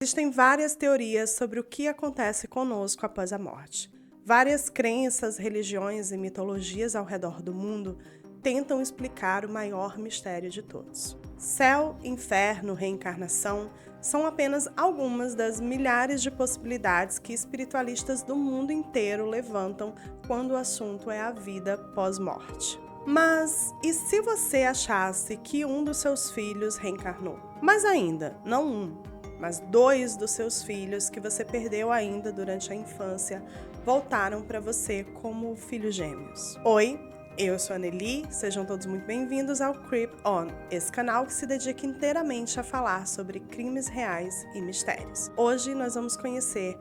Existem várias teorias sobre o que acontece conosco após a morte. Várias crenças, religiões e mitologias ao redor do mundo tentam explicar o maior mistério de todos. Céu, inferno, reencarnação são apenas algumas das milhares de possibilidades que espiritualistas do mundo inteiro levantam quando o assunto é a vida pós-morte. Mas e se você achasse que um dos seus filhos reencarnou? Mas ainda, não um, mas 2 dos seus filhos que você perdeu ainda durante a infância voltaram para você como filhos gêmeos. Oi, eu sou a Nelly, sejam todos muito bem-vindos ao Creep On, esse canal que se dedica inteiramente a falar sobre crimes reais e mistérios. Hoje nós vamos conhecer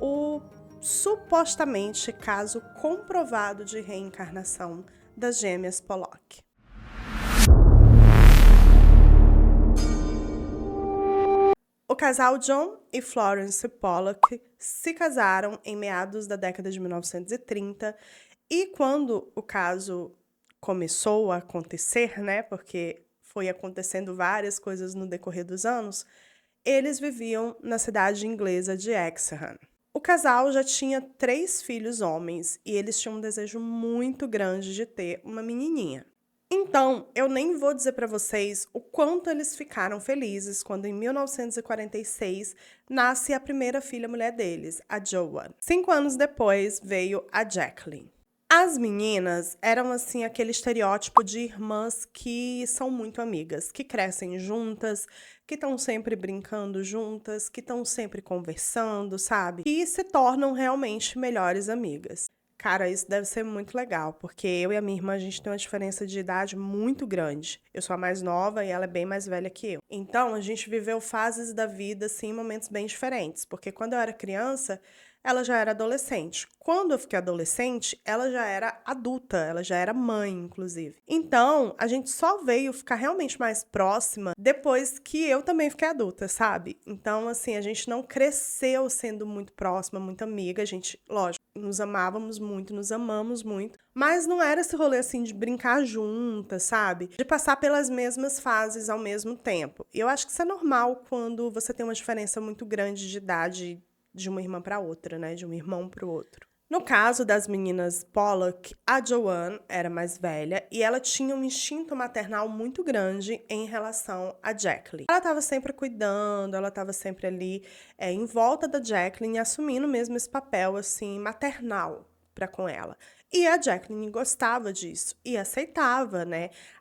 o supostamente caso comprovado de reencarnação das gêmeas Pollock. O casal John e Florence Pollock se casaram em meados da década de 1930 e quando o caso começou a acontecer, porque foi acontecendo várias coisas no decorrer dos anos, eles viviam na cidade inglesa de Exham. O casal já tinha 3 filhos homens e eles tinham um desejo muito grande de ter uma menininha. Então, eu nem vou dizer para vocês o quanto eles ficaram felizes quando em 1946 nasce a primeira filha mulher deles, a Joanne. 5 anos depois veio a Jacqueline. As meninas eram assim aquele estereótipo de irmãs que são muito amigas, que crescem juntas, que estão sempre brincando juntas, que estão sempre conversando, sabe? E se tornam realmente melhores amigas. Cara, isso deve ser muito legal, porque eu e a minha irmã, a gente tem uma diferença de idade muito grande. Eu sou a mais nova e ela é bem mais velha que eu. Então, a gente viveu fases da vida, assim, momentos bem diferentes. Porque quando eu era criança, ela já era adolescente. Quando eu fiquei adolescente, ela já era adulta, ela já era mãe, inclusive. Então, a gente só veio ficar realmente mais próxima depois que eu também fiquei adulta, sabe? Então, assim, a gente não cresceu sendo muito próxima, muito amiga. A gente, lógico, nos amávamos muito, nos amamos muito. Mas não era esse rolê, assim, de brincar juntas, sabe? De passar pelas mesmas fases ao mesmo tempo. E eu acho que isso é normal quando você tem uma diferença muito grande de idade de uma irmã para outra, de um irmão para o outro. No caso das meninas Pollock, a Joanne era mais velha e ela tinha um instinto maternal muito grande em relação a Jacqueline. Ela estava sempre cuidando, ela estava sempre ali em volta da Jacqueline, assumindo mesmo esse papel assim maternal para com ela. E a Jacqueline gostava disso e aceitava,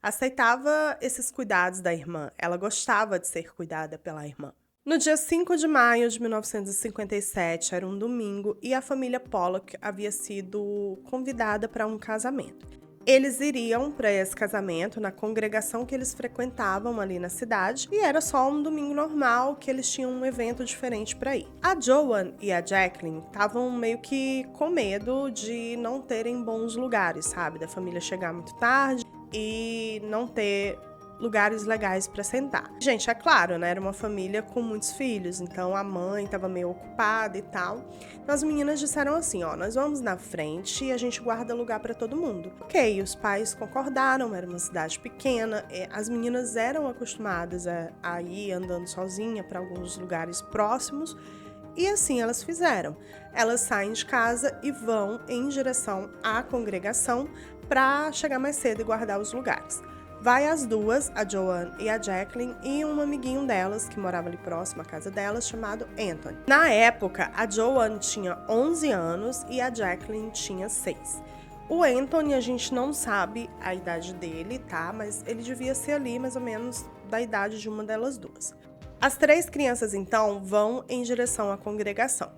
Aceitava esses cuidados da irmã. Ela gostava de ser cuidada pela irmã. No dia 5 de maio de 1957, era um domingo, e a família Pollock havia sido convidada para um casamento. Eles iriam para esse casamento na congregação que eles frequentavam ali na cidade, e era só um domingo normal que eles tinham um evento diferente para ir. A Joanne e a Jacqueline estavam meio que com medo de não terem bons lugares, sabe? Da família chegar muito tarde e não ter lugares legais para sentar. Gente, é claro, era uma família com muitos filhos, então a mãe estava meio ocupada e tal. Então as meninas disseram assim, nós vamos na frente e a gente guarda lugar para todo mundo. Ok, os pais concordaram, era uma cidade pequena, as meninas eram acostumadas a ir andando sozinha para alguns lugares próximos, e assim elas fizeram. Elas saem de casa e vão em direção à congregação para chegar mais cedo e guardar os lugares. Vai as duas, a Joanne e a Jacqueline, e um amiguinho delas, que morava ali próximo à casa delas, chamado Anthony. Na época, a Joanne tinha 11 anos e a Jacqueline tinha 6. O Anthony, a gente não sabe a idade dele, mas ele devia ser ali mais ou menos da idade de uma delas duas. As 3 crianças, então, vão em direção à congregação.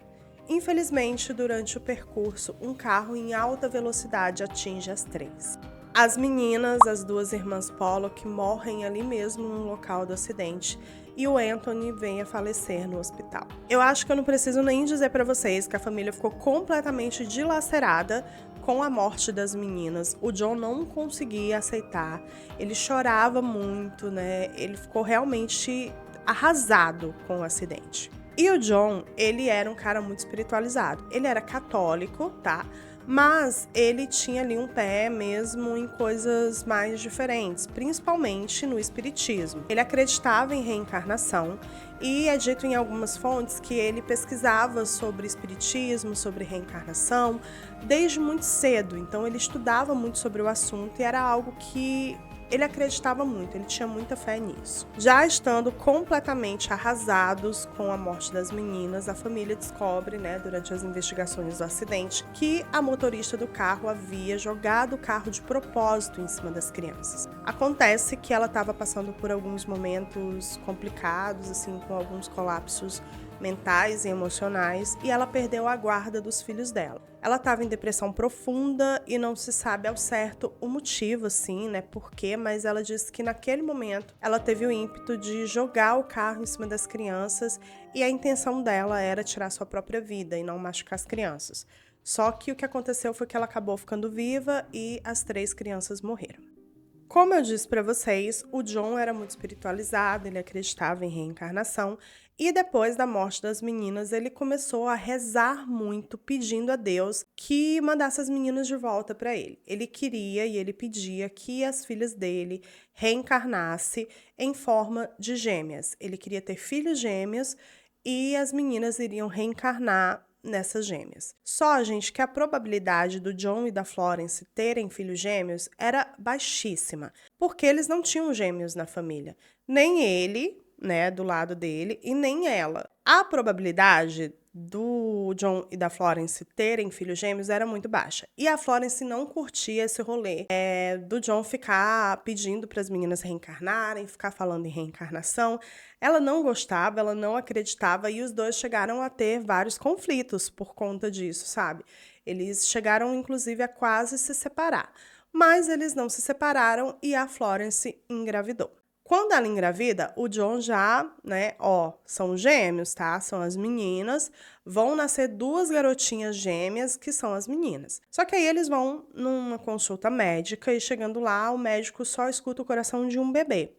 Infelizmente, durante o percurso, um carro em alta velocidade atinge as 3. As meninas, as 2 irmãs Pollock, morrem ali mesmo no local do acidente e o Anthony vem a falecer no hospital. Eu acho que eu não preciso nem dizer para vocês que a família ficou completamente dilacerada com a morte das meninas. O John não conseguia aceitar, ele chorava muito, Ele ficou realmente arrasado com o acidente. E o John, ele era um cara muito espiritualizado. Ele era católico, Mas ele tinha ali um pé mesmo em coisas mais diferentes, principalmente no espiritismo. Ele acreditava em reencarnação e é dito em algumas fontes que ele pesquisava sobre espiritismo, sobre reencarnação, desde muito cedo. Então ele estudava muito sobre o assunto e era algo que ele acreditava muito, ele tinha muita fé nisso. Já estando completamente arrasados com a morte das meninas, a família descobre, durante as investigações do acidente, que a motorista do carro havia jogado o carro de propósito em cima das crianças. Acontece que ela estava passando por alguns momentos complicados, assim, com alguns colapsos mentais e emocionais, e ela perdeu a guarda dos filhos dela. Ela estava em depressão profunda e não se sabe ao certo o motivo, assim, por quê, mas ela disse que naquele momento ela teve o ímpeto de jogar o carro em cima das crianças e a intenção dela era tirar sua própria vida e não machucar as crianças. Só que o que aconteceu foi que ela acabou ficando viva e as 3 crianças morreram. Como eu disse para vocês, o John era muito espiritualizado, ele acreditava em reencarnação e depois da morte das meninas ele começou a rezar muito, pedindo a Deus que mandasse as meninas de volta para ele. Ele queria e ele pedia que as filhas dele reencarnassem em forma de gêmeas. Ele queria ter filhos gêmeos e as meninas iriam reencarnar nessas gêmeas. Só, gente, que a probabilidade do John e da Florence terem filhos gêmeos era baixíssima, porque eles não tinham gêmeos na família. Nem ele, do lado dele, e nem ela. A probabilidade do John e da Florence terem filhos gêmeos era muito baixa. E a Florence não curtia esse rolê do John ficar pedindo para as meninas reencarnarem, ficar falando em reencarnação. Ela não gostava, ela não acreditava e os dois chegaram a ter vários conflitos por conta disso, sabe? Eles chegaram, inclusive, a quase se separar. Mas eles não se separaram e a Florence engravidou. Quando ela engravida, o John já, são gêmeos, tá? São as meninas, vão nascer 2 garotinhas gêmeas, que são as meninas. Só que aí eles vão numa consulta médica e chegando lá, o médico só escuta o coração de um bebê.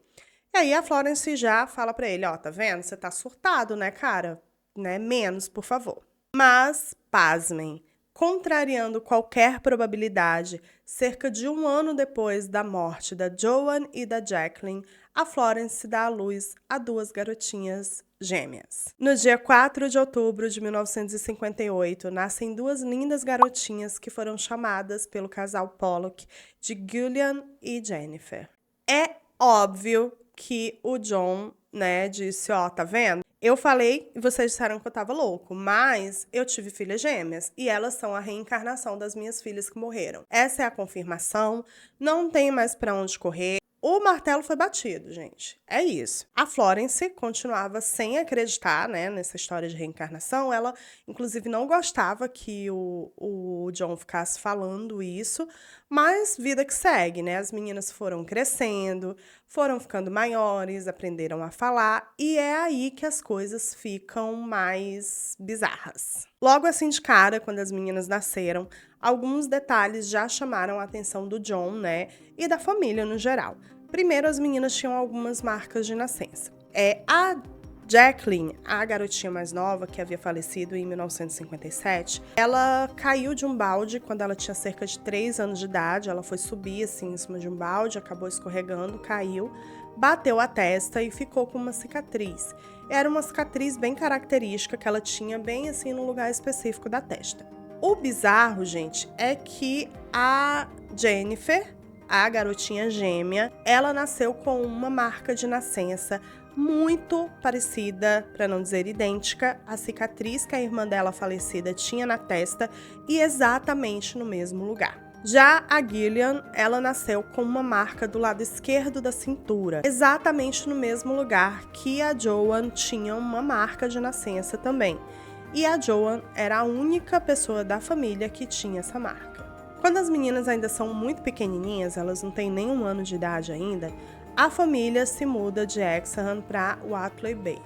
E aí a Florence já fala pra ele, tá vendo? Você tá surtado, cara? Menos, por favor. Mas, pasmem, contrariando qualquer probabilidade, cerca de 1 ano depois da morte da Joan e da Jacqueline, a Florence dá à luz a 2 garotinhas gêmeas. No dia 4 de outubro de 1958, nascem 2 lindas garotinhas que foram chamadas pelo casal Pollock de Gillian e Jennifer. É óbvio que o John, disse, tá vendo? Eu falei e vocês disseram que eu tava louco, mas eu tive filhas gêmeas e elas são a reencarnação das minhas filhas que morreram. Essa é a confirmação, não tem mais pra onde correr. O martelo foi batido, gente. É isso. A Florence continuava sem acreditar, nessa história de reencarnação. Ela, inclusive, não gostava que o John ficasse falando isso, mas vida que segue, As meninas foram crescendo, foram ficando maiores, aprenderam a falar, e é aí que as coisas ficam mais bizarras. Logo assim de cara, quando as meninas nasceram, alguns detalhes já chamaram a atenção do John, e da família no geral. Primeiro, as meninas tinham algumas marcas de nascença. A Jacqueline, a garotinha mais nova, que havia falecido em 1957, ela caiu de um balde quando ela tinha cerca de 3 anos de idade. Ela foi subir assim em cima de um balde, acabou escorregando, caiu, bateu a testa e ficou com uma cicatriz. Era uma cicatriz bem característica que ela tinha bem assim no lugar específico da testa. O bizarro, gente, é que a Jennifer, a garotinha gêmea, ela nasceu com uma marca de nascença muito parecida, para não dizer idêntica, à cicatriz que a irmã dela falecida tinha na testa e exatamente no mesmo lugar. Já a Gillian, ela nasceu com uma marca do lado esquerdo da cintura, exatamente no mesmo lugar que a Joan tinha uma marca de nascença também. E a Joan era a única pessoa da família que tinha essa marca. Quando as meninas ainda são muito pequenininhas, elas não têm nem 1 ano de idade ainda, a família se muda de Exham para Watley Bay.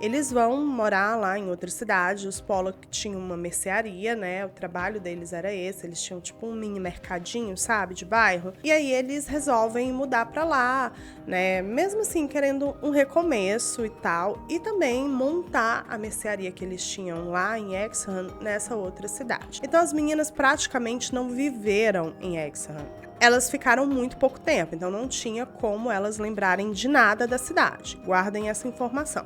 Eles vão morar lá em outra cidade. Os Pollock tinham uma mercearia, né? O trabalho deles era esse. Eles tinham tipo um mini mercadinho, sabe, de bairro. E aí eles resolvem mudar pra lá, né? Mesmo assim, querendo um recomeço e tal. E também montar a mercearia que eles tinham lá em Exham nessa outra cidade. Então as meninas praticamente não viveram em Exham. Elas ficaram muito pouco tempo, então não tinha como elas lembrarem de nada da cidade. Guardem essa informação.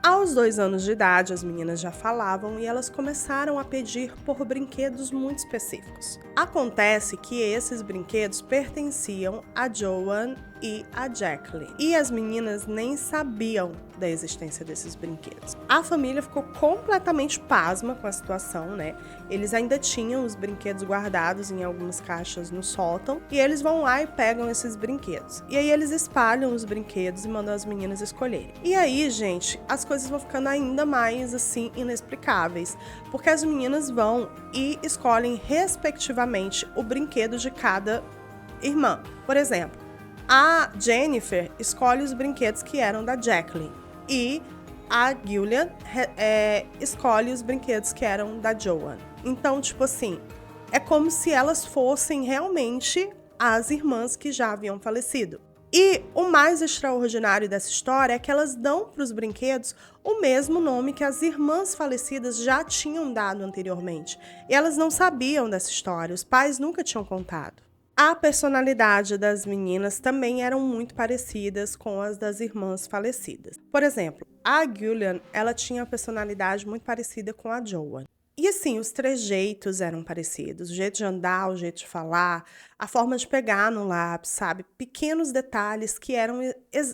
Aos 2 anos de idade, as meninas já falavam e elas começaram a pedir por brinquedos muito específicos. Acontece que esses brinquedos pertenciam a Joan e a Jacqueline. E as meninas nem sabiam da existência desses brinquedos. A família ficou completamente pasma com a situação, né? Eles ainda tinham os brinquedos guardados em algumas caixas no sótão e eles vão lá e pegam esses brinquedos. E aí eles espalham os brinquedos e mandam as meninas escolherem. E aí, gente, as coisas vão ficando ainda mais, assim, inexplicáveis, porque as meninas vão e escolhem, respectivamente, o brinquedo de cada irmã. Por exemplo, a Jennifer escolhe os brinquedos que eram da Jacqueline e a Gillian escolhe os brinquedos que eram da Joan. Então, tipo assim, é como se elas fossem realmente as irmãs que já haviam falecido. E o mais extraordinário dessa história é que elas dão para os brinquedos o mesmo nome que as irmãs falecidas já tinham dado anteriormente. E elas não sabiam dessa história, os pais nunca tinham contado. A personalidade das meninas também eram muito parecidas com as das irmãs falecidas. Por exemplo, a Gillian, ela tinha uma personalidade muito parecida com a Joan. E assim, os trejeitos eram parecidos, o jeito de andar, o jeito de falar, a forma de pegar no lápis, sabe? Pequenos detalhes que eram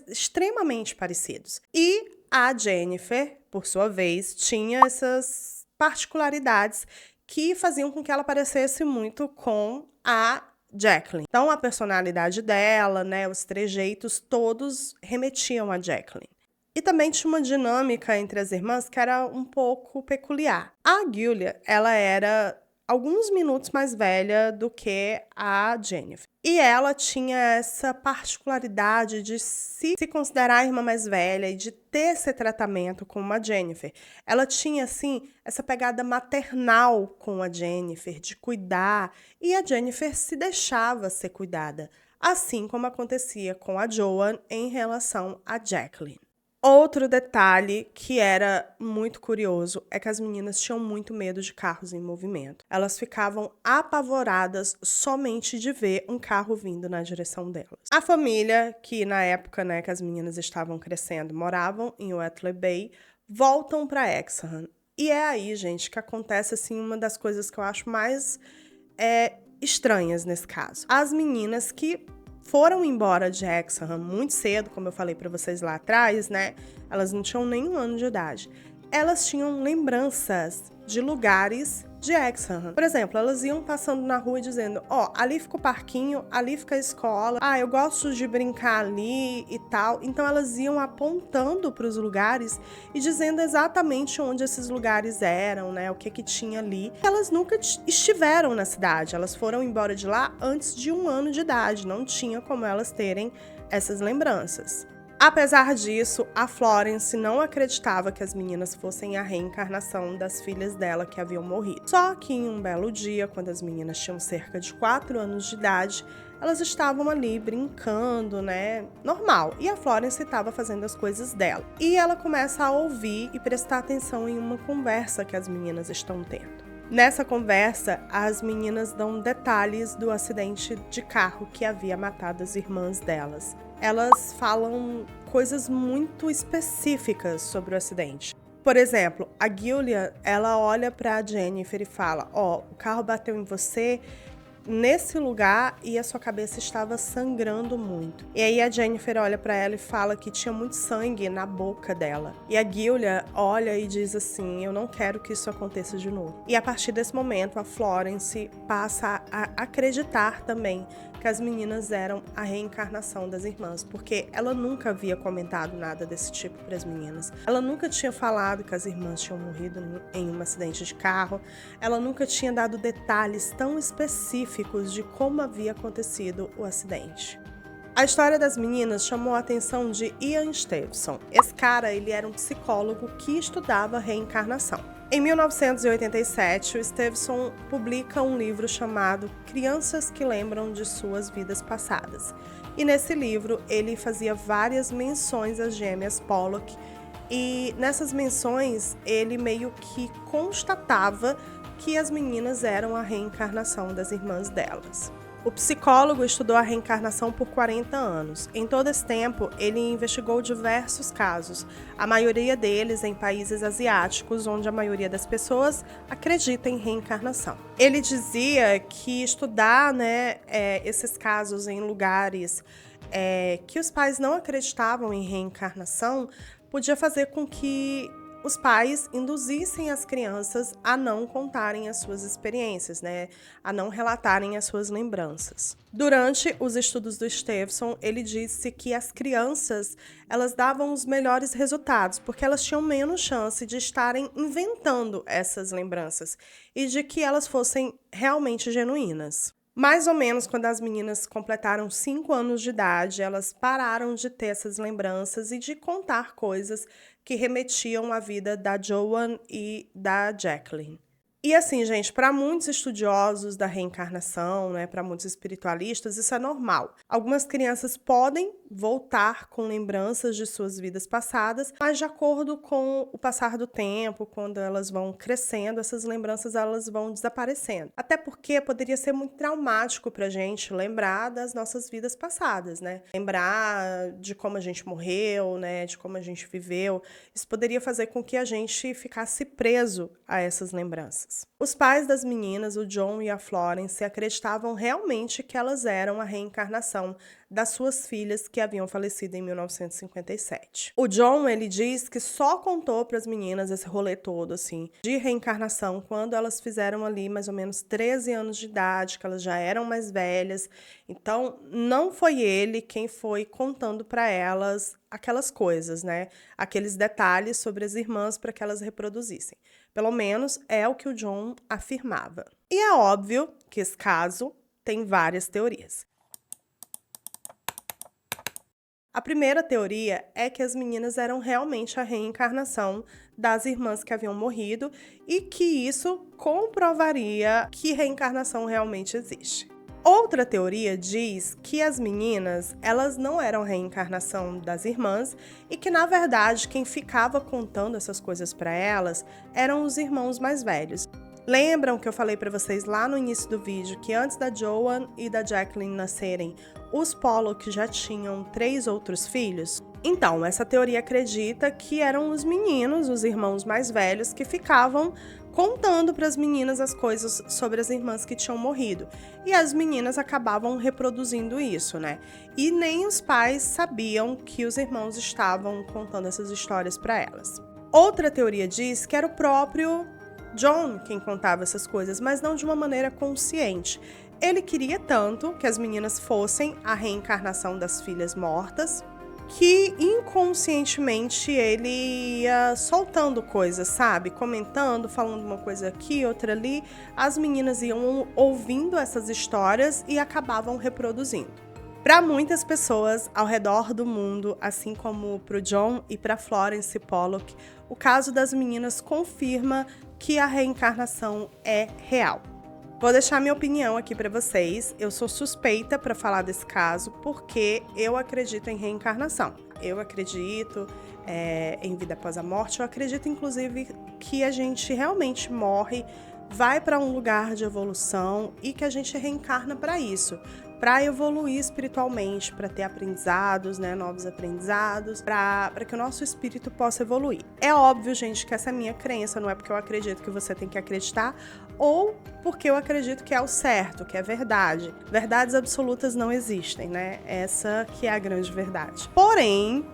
extremamente parecidos. E a Jennifer, por sua vez, tinha essas particularidades que faziam com que ela parecesse muito com a Jacqueline. Então, a personalidade dela, né, os trejeitos, todos remetiam a Jacqueline. E também tinha uma dinâmica entre as irmãs que era um pouco peculiar. A Giulia, ela era alguns minutos mais velha do que a Jennifer. E ela tinha essa particularidade de se considerar a irmã mais velha e de ter esse tratamento com a Jennifer. Ela tinha, assim, essa pegada maternal com a Jennifer, de cuidar, e a Jennifer se deixava ser cuidada, assim como acontecia com a Joan em relação a Jacqueline. Outro detalhe que era muito curioso é que as meninas tinham muito medo de carros em movimento. Elas ficavam apavoradas somente de ver um carro vindo na direção delas. A família, que na época, né, que as meninas estavam crescendo, moravam em Whitley Bay, voltam para Exham. E é aí, gente, que acontece assim uma das coisas que eu acho mais estranhas nesse caso. As meninas que foram embora de Exham muito cedo, como eu falei pra vocês lá atrás, né? Elas não tinham nem 1 ano de idade. Elas tinham lembranças de lugares de Exham. Por exemplo, elas iam passando na rua e dizendo, ali fica o parquinho, ali fica a escola, eu gosto de brincar ali e tal. Então elas iam apontando para os lugares e dizendo exatamente onde esses lugares eram, né, o que tinha ali. Elas nunca estiveram na cidade, elas foram embora de lá antes de 1 ano de idade, não tinha como elas terem essas lembranças. Apesar disso, a Florence não acreditava que as meninas fossem a reencarnação das filhas dela que haviam morrido. Só que em um belo dia, quando as meninas tinham cerca de 4 anos de idade, elas estavam ali brincando, né? Normal. E a Florence estava fazendo as coisas dela. E ela começa a ouvir e prestar atenção em uma conversa que as meninas estão tendo. Nessa conversa, as meninas dão detalhes do acidente de carro que havia matado as irmãs delas. Elas falam coisas muito específicas sobre o acidente. Por exemplo, a Giulia, ela olha para a Jennifer e fala, o carro bateu em você nesse lugar e a sua cabeça estava sangrando muito. E aí a Jennifer olha para ela e fala que tinha muito sangue na boca dela. E a Giulia olha e diz assim, eu não quero que isso aconteça de novo. E a partir desse momento, a Florence passa a acreditar também que as meninas eram a reencarnação das irmãs, porque ela nunca havia comentado nada desse tipo para as meninas. Ela nunca tinha falado que as irmãs tinham morrido em um acidente de carro. Ela nunca tinha dado detalhes tão específicos de como havia acontecido o acidente. A história das meninas chamou a atenção de Ian Stevenson. Esse cara, ele era um psicólogo que estudava reencarnação. Em 1987, o Stevenson publica um livro chamado Crianças que Lembram de Suas Vidas Passadas. E nesse livro, ele fazia várias menções às gêmeas Pollock, e nessas menções, ele meio que constatava que as meninas eram a reencarnação das irmãs delas. O psicólogo estudou a reencarnação por 40 anos. Em todo esse tempo, ele investigou diversos casos, a maioria deles em países asiáticos, onde a maioria das pessoas acredita em reencarnação. Ele dizia que estudar esses casos em lugares que os pais não acreditavam em reencarnação podia fazer com que os pais induzissem as crianças a não contarem as suas experiências, a não relatarem as suas lembranças. Durante os estudos do Stevenson, ele disse que as crianças, elas davam os melhores resultados, porque elas tinham menos chance de estarem inventando essas lembranças e de que elas fossem realmente genuínas. Mais ou menos quando as meninas completaram 5 anos de idade, elas pararam de ter essas lembranças e de contar coisas que remetiam à vida da Joan e da Jacqueline. E assim, gente, para muitos estudiosos da reencarnação, para muitos espiritualistas, isso é normal. Algumas crianças podem voltar com lembranças de suas vidas passadas, mas de acordo com o passar do tempo, quando elas vão crescendo, essas lembranças elas vão desaparecendo. Até porque poderia ser muito traumático pra gente lembrar das nossas vidas passadas, Lembrar de como a gente morreu, de como a gente viveu. Isso poderia fazer com que a gente ficasse preso a essas lembranças. Os pais das meninas, o John e a Florence, acreditavam realmente que elas eram a reencarnação das suas filhas que haviam falecido em 1957. O John, ele diz que só contou para as meninas esse rolê todo, de reencarnação, quando elas fizeram ali mais ou menos 13 anos de idade, que elas já eram mais velhas. Então, não foi ele quem foi contando para elas aquelas coisas, aqueles detalhes sobre as irmãs para que elas reproduzissem. Pelo menos é o que o John afirmava. E é óbvio que esse caso tem várias teorias. A primeira teoria é que as meninas eram realmente a reencarnação das irmãs que haviam morrido e que isso comprovaria que reencarnação realmente existe. Outra teoria diz que as meninas, elas não eram a reencarnação das irmãs e que, na verdade, quem ficava contando essas coisas para elas eram os irmãos mais velhos. Lembram que eu falei para vocês lá no início do vídeo que antes da Joan e da Jacqueline nascerem, os Pollock já tinham 3 outros filhos? Então, essa teoria acredita que eram os meninos, os irmãos mais velhos, que ficavam contando para as meninas as coisas sobre as irmãs que tinham morrido. E as meninas acabavam reproduzindo isso, E nem os pais sabiam que os irmãos estavam contando essas histórias para elas. Outra teoria diz que era o próprio John quem contava essas coisas, mas não de uma maneira consciente. Ele queria tanto que as meninas fossem a reencarnação das filhas mortas, que inconscientemente ele ia soltando coisas, comentando, falando uma coisa aqui, outra ali. As meninas iam ouvindo essas histórias e acabavam reproduzindo. Para muitas pessoas ao redor do mundo, assim como para o John e para Florence Pollock, o caso das meninas confirma que a reencarnação é real. Vou deixar minha opinião aqui para vocês. Eu sou suspeita para falar desse caso porque eu acredito em reencarnação. Eu acredito em vida após a morte. Eu acredito, inclusive, que a gente realmente morre, vai para um lugar de evolução e que a gente reencarna para isso. Para evoluir espiritualmente, para ter aprendizados, novos aprendizados, para que o nosso espírito possa evoluir. É óbvio, gente, que essa é a minha crença, não é porque eu acredito que você tem que acreditar, ou porque eu acredito que é o certo, que é verdade. Verdades absolutas não existem, Essa que é a grande verdade. Porém,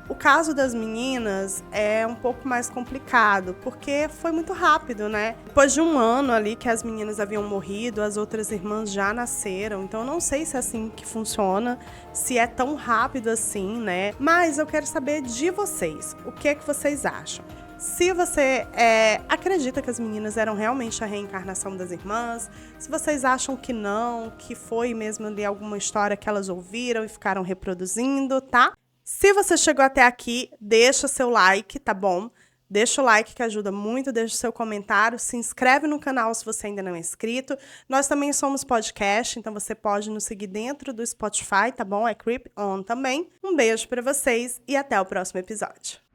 o caso das meninas é um pouco mais complicado, porque foi muito rápido, Depois de 1 ano ali que as meninas haviam morrido, as outras irmãs já nasceram, então eu não sei se é assim que funciona, se é tão rápido assim, Mas eu quero saber de vocês, o que é que vocês acham? Se você acredita que as meninas eram realmente a reencarnação das irmãs, se vocês acham que não, que foi mesmo ali alguma história que elas ouviram e ficaram reproduzindo, tá? Se você chegou até aqui, deixa seu like, tá bom? Deixa o like que ajuda muito, deixa o seu comentário, se inscreve no canal se você ainda não é inscrito. Nós também somos podcast, então você pode nos seguir dentro do Spotify, tá bom? É Creep On também. Um beijo pra vocês e até o próximo episódio.